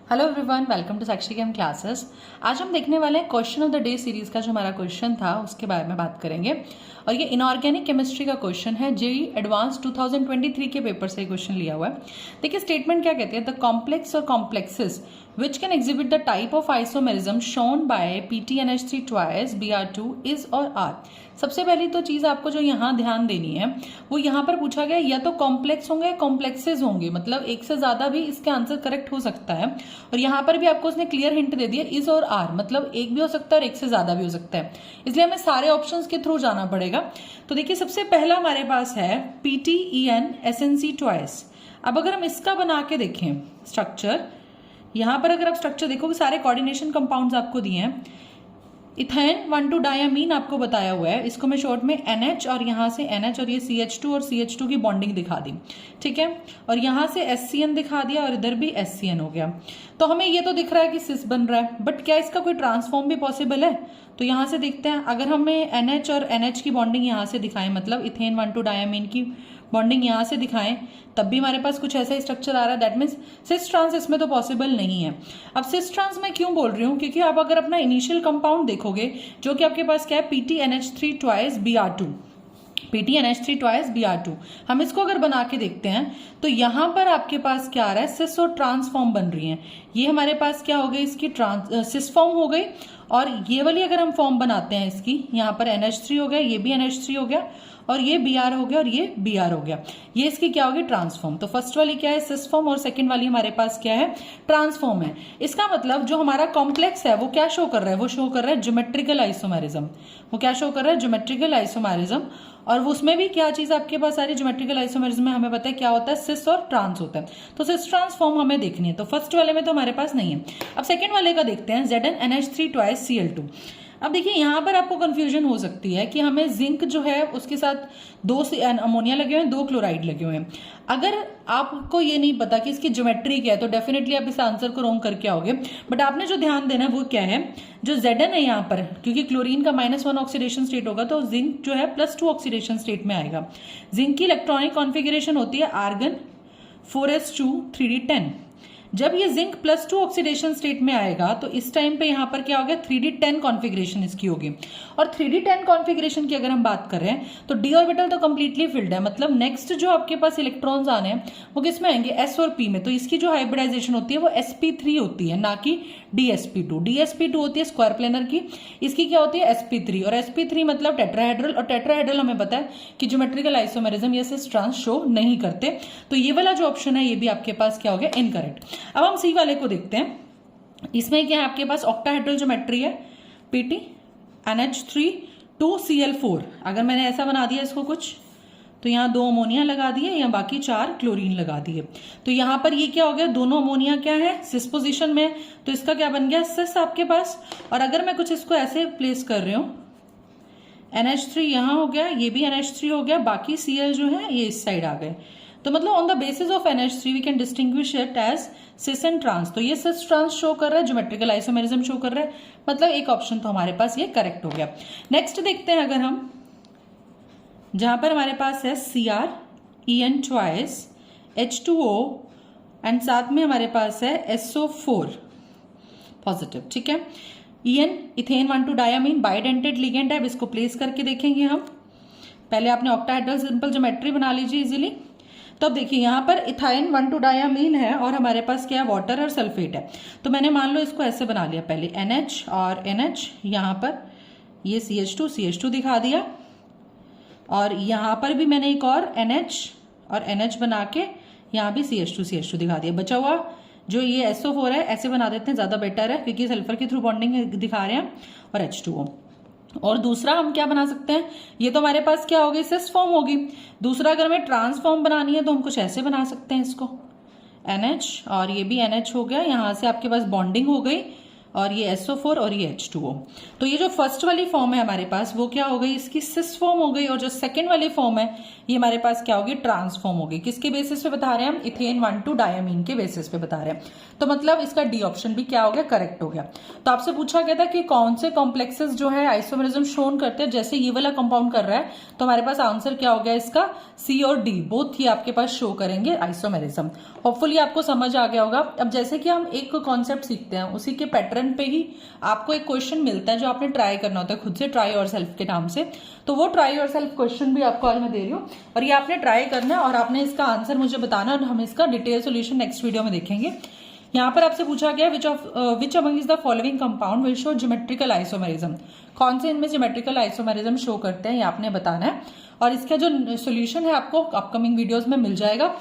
Hello everyone, welcome to Sakshi chem classes. आज हम देखने वाले हैं question of the day series का जो हमारा क्वेश्चन था उसके बारे में बात करेंगे। और ये इनऑर्गेनिक केमिस्ट्री का क्वेश्चन है, जेईई एडवांस 2023 के पेपर से क्वेश्चन लिया हुआ है। देखिए स्टेटमेंट क्या कहते हैं, द कॉम्प्लेक्स और complexes which can exhibit the type of isomerism shown by PTNH3 twice Br2 is or are। सबसे पहली तो चीज आपको जो यहाँ ध्यान देनी है वो यहाँ पर पूछा गया या तो कॉम्प्लेक्स होंगे कॉम्प्लेक्सेस होंगे, मतलब एक से ज्यादा भी इसके आंसर करेक्ट हो सकता है। और यहाँ पर भी आपको उसने क्लियर हिंट दे दिया इज और आर, मतलब एक भी हो सकता है और एक से ज्यादा भी हो सकता है, इसलिए हमें सारे ऑप्शंस के थ्रू जाना पड़ेगा। तो देखिए सबसे पहला हमारे पास है PTEN SNC अब अगर हम इसका बना के देखें स्ट्रक्चर, यहां पर अगर आप स्ट्रक्चर देखोगे सारे कोऑर्डिनेशन कंपाउंड्स आपको दिए हैं। इथेन 1,2 डायामीन आपको बताया हुआ है, इसको मैं शॉर्ट में NH और यहां से NH और ये CH2 और CH2 की बॉन्डिंग दिखा दी, ठीक है। और यहां से SCN दिखा दिया और इधर भी SCN हो गया। तो हमें ये तो दिख रहा है कि सिस बन रहा है, बट क्या इसका कोई ट्रांसफॉर्म भी पॉसिबल है? तो यहां से देखते हैं, अगर हमें NH और NH की बॉन्डिंग यहां से दिखाएं, मतलब इथेन 1,2 डायामीन की बॉन्डिंग यहां से दिखाएं, तब भी हमारे पास कुछ ऐसा स्ट्रक्चर आ रहा है। दैट मीन्स सिस ट्रांस इसमें तो पॉसिबल नहीं है। अब सिस ट्रांस मैं क्यों बोल रही हूँ, क्योंकि आप अगर अपना इनिशियल कंपाउंड देखोगे जो कि आपके पास क्या है PTNH3 twice Br2, PTNH3 twice Br2, हम इसको अगर बना के देखते हैं तो यहां पर आपके पास क्या आ रहा है, सिस और ट्रांसफॉर्म बन रही है। ये हमारे पास क्या हो गई, इसकी सिस फॉर्म हो गई। और ये वाली अगर हम फॉर्म बनाते हैं इसकी, यहाँ पर NH3 हो गया, ये भी NH3 हो गया और ये Br हो गया और ये Br हो गया, ये इसकी क्या होगी ट्रांसफॉर्म। तो फर्स्ट वाली क्या है सिस फॉर्म और सेकंड वाली हमारे पास क्या है ट्रांसफॉर्म है। इसका मतलब जो हमारा कॉम्प्लेक्स है वो क्या शो कर रहा है, वो शो कर रहा है ज्योमेट्रिकल आइसोमेरिज्म। वो क्या शो कर रहा है, ज्योमेट्रिकल आइसोमेरिज्म। और उसमें भी क्या चीज आपके पास आ रही है, ज्योमेट्रिकल आइसोमेरिज्म में हमें पता है क्या होता है, सिस और ट्रांस होता है। तो सिस ट्रांसफॉर्म हमें देखनी है, तो फर्स्ट वाले में तो हमारे पास नहीं है। अब सेकंड वाले का देखते हैं, ZnNH3 twice Cl2। अब देखिए यहां पर आपको कंफ्यूजन हो सकती है कि हमें जिंक जो है उसके साथ 2 अमोनिया लगे हुए हैं, 2 क्लोराइड लगे हुए हैं। अगर आपको ये नहीं पता कि इसकी ज्योमेट्री क्या है तो डेफिनेटली आप इस आंसर को रॉन्ग करके आओगे। बट आपने जो ध्यान देना है वो क्या है, जो Zn है यहाँ पर, क्योंकि क्लोरीन का -1 ऑक्सीडेशन स्टेट होगा तो जिंक जो है +2 ऑक्सीडेशन स्टेट में आएगा। जिंक की इलेक्ट्रॉनिक कॉन्फिगरेशन होती है आर्गन 4s2 3d10। जब ये जिंक +2 ऑक्सीडेशन स्टेट में आएगा तो इस टाइम पे यहाँ पर क्या हो गया 3d10 कॉन्फिगरेशन इसकी होगी। और 3d10 कॉन्फिगरेशन की अगर हम बात कर रहे हैं तो d ऑर्बिटल तो कंप्लीटली फिल्ड है, मतलब नेक्स्ट जो आपके पास इलेक्ट्रॉन्स आने हैं वो किस में आएंगे, s और p में। तो इसकी जो हाइब्रिडाइजेशन होती है वो sp3 होती है, ना कि dsp2। dsp2 होती है स्क्वायर प्लेनर की, इसकी क्या होती है sp3। और sp3 मतलब टेट्राहेड्रल, और टेट्राहेड्रल हमें पता है कि ज्योमेट्रिकल आइसोमेरिज्म या सिस ट्रांस शो नहीं करते। तो ये वाला जो ऑप्शन है ये भी आपके पास क्या हो गया, इनकरेक्ट। अब हम सी वाले को देखते हैं, इसमें क्या है आपके पास ऑक्टाहेड्रल ज्योमेट्री है, PTNH3 2Cl4। अगर मैंने ऐसा बना दिया इसको कुछ, तो यहाँ 2 अमोनिया लगा दिए, यहाँ बाकी 4 क्लोरीन लगा दिए। तो यहाँ पर ये क्या हो गया, दोनों अमोनिया क्या है सिस पोजीशन में, तो इसका क्या बन गया सिस आपके पास। और अगर मैं कुछ इसको ऐसे प्लेस कर रही हूँ, NH3 यहाँ हो गया, ये भी NH3 हो गया, बाकी Cl जो है ये इस साइड आ गए। तो मतलब on the basis of NH3 we can distinguish it as cis and trans. तो ये सिस ट्रांस शो कर रहा है, ज्योमेट्रिकल आइसोमेरिज्म शो कर रहा है, मतलब एक ऑप्शन तो हमारे पास ये करेक्ट हो गया। नेक्स्ट देखते हैं, अगर हम जहां पर हमारे पास है CrEn twice H2O एंड साथ में हमारे पास है SO4 पॉजिटिव, ठीक है। EN ethane 1,2 diamine bidentate ligand है, इसको प्लेस करके देखेंगे हम। पहले आपने ऑक्टाहेड्रल सिंपल ज्योमेट्री बना लीजिए इजीली। तो अब देखिए यहाँ पर इथाइन 1,2 डायामीन है और हमारे पास क्या है वाटर और सल्फेट है। तो मैंने मान लो इसको ऐसे बना लिया, पहले NH और NH, यहाँ पर ये CH2 दिखा दिया, और यहाँ पर भी मैंने एक और NH और NH बना के यहाँ भी CH2 दिखा दिया। बचा हुआ जो ये SO4 है ऐसे बना देते हैं, ज्यादा बेटर है क्योंकि सल्फर के थ्रू बॉन्डिंग दिखा रहे हैं, और H2O। और दूसरा हम क्या बना सकते हैं, ये तो हमारे पास क्या होगी सिस फॉर्म होगी। दूसरा अगर हमें ट्रांसफॉर्म बनानी है तो हम कुछ ऐसे बना सकते हैं इसको, NH और ये भी NH हो गया, यहाँ से आपके पास बॉन्डिंग हो गई और ये SO4 और ये H2O। तो ये जो फर्स्ट वाली फॉर्म है हमारे पास वो क्या हो गई, इसकी सिस फॉर्म हो गई, और जो सेकंड वाली फॉर्म है ये हमारे पास क्या होगी, ट्रांसफॉर्म होगी। किसके बेसिस पे बता रहे हैं हम, इथेन 1,2 डायमीन के बेसिस पे बता रहे हैं। तो मतलब इसका डी ऑप्शन भी क्या हो गया, करेक्ट हो गया। तो आपसे पूछा गया था कि कौन से कॉम्प्लेक्सेस जो है आइसोमेरिज्म शोन करते हैं, जैसे ये वाला कंपाउंड कर रहा है तो हमारे पास आंसर क्या हो गया इसका, C और D बोथ ही आपके पास शो करेंगे आइसोमेरिज्म। होपफुली आपको समझ आ गया होगा। अब जैसे कि हम एक कॉन्सेप्ट सीखते हैं उसी के पैटर्न पे ही आपको एक क्वेश्चन मिलता है जो आपने ट्राई करना होता है खुद से, ट्राई योरसेल्फ के नाम से। तो वो ट्राई योरसेल्फ क्वेश्चन भी आपको आज मैं दे रही हूँ और ये आपने ट्राई करना है और आपने इसका आंसर मुझे बताना और हम इसका डिटेल सोल्यूशन नेक्स्ट वीडियो में देखेंगे। यहाँ पर आपसे पूछा गया which among is the following compound will show geometrical isomerism, कौन से इनमें ज्योमेट्रिकल आइसोमेरिज्म शो करते हैं ये आपने बताना है और इसका जो सोल्यूशन है आपको अपकमिंग वीडियोस में मिल जाएगा।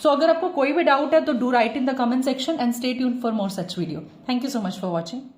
सो अगर आपको कोई भी डाउट है तो do right in the comment section and stay tuned for more such video. Thank you so much for watching.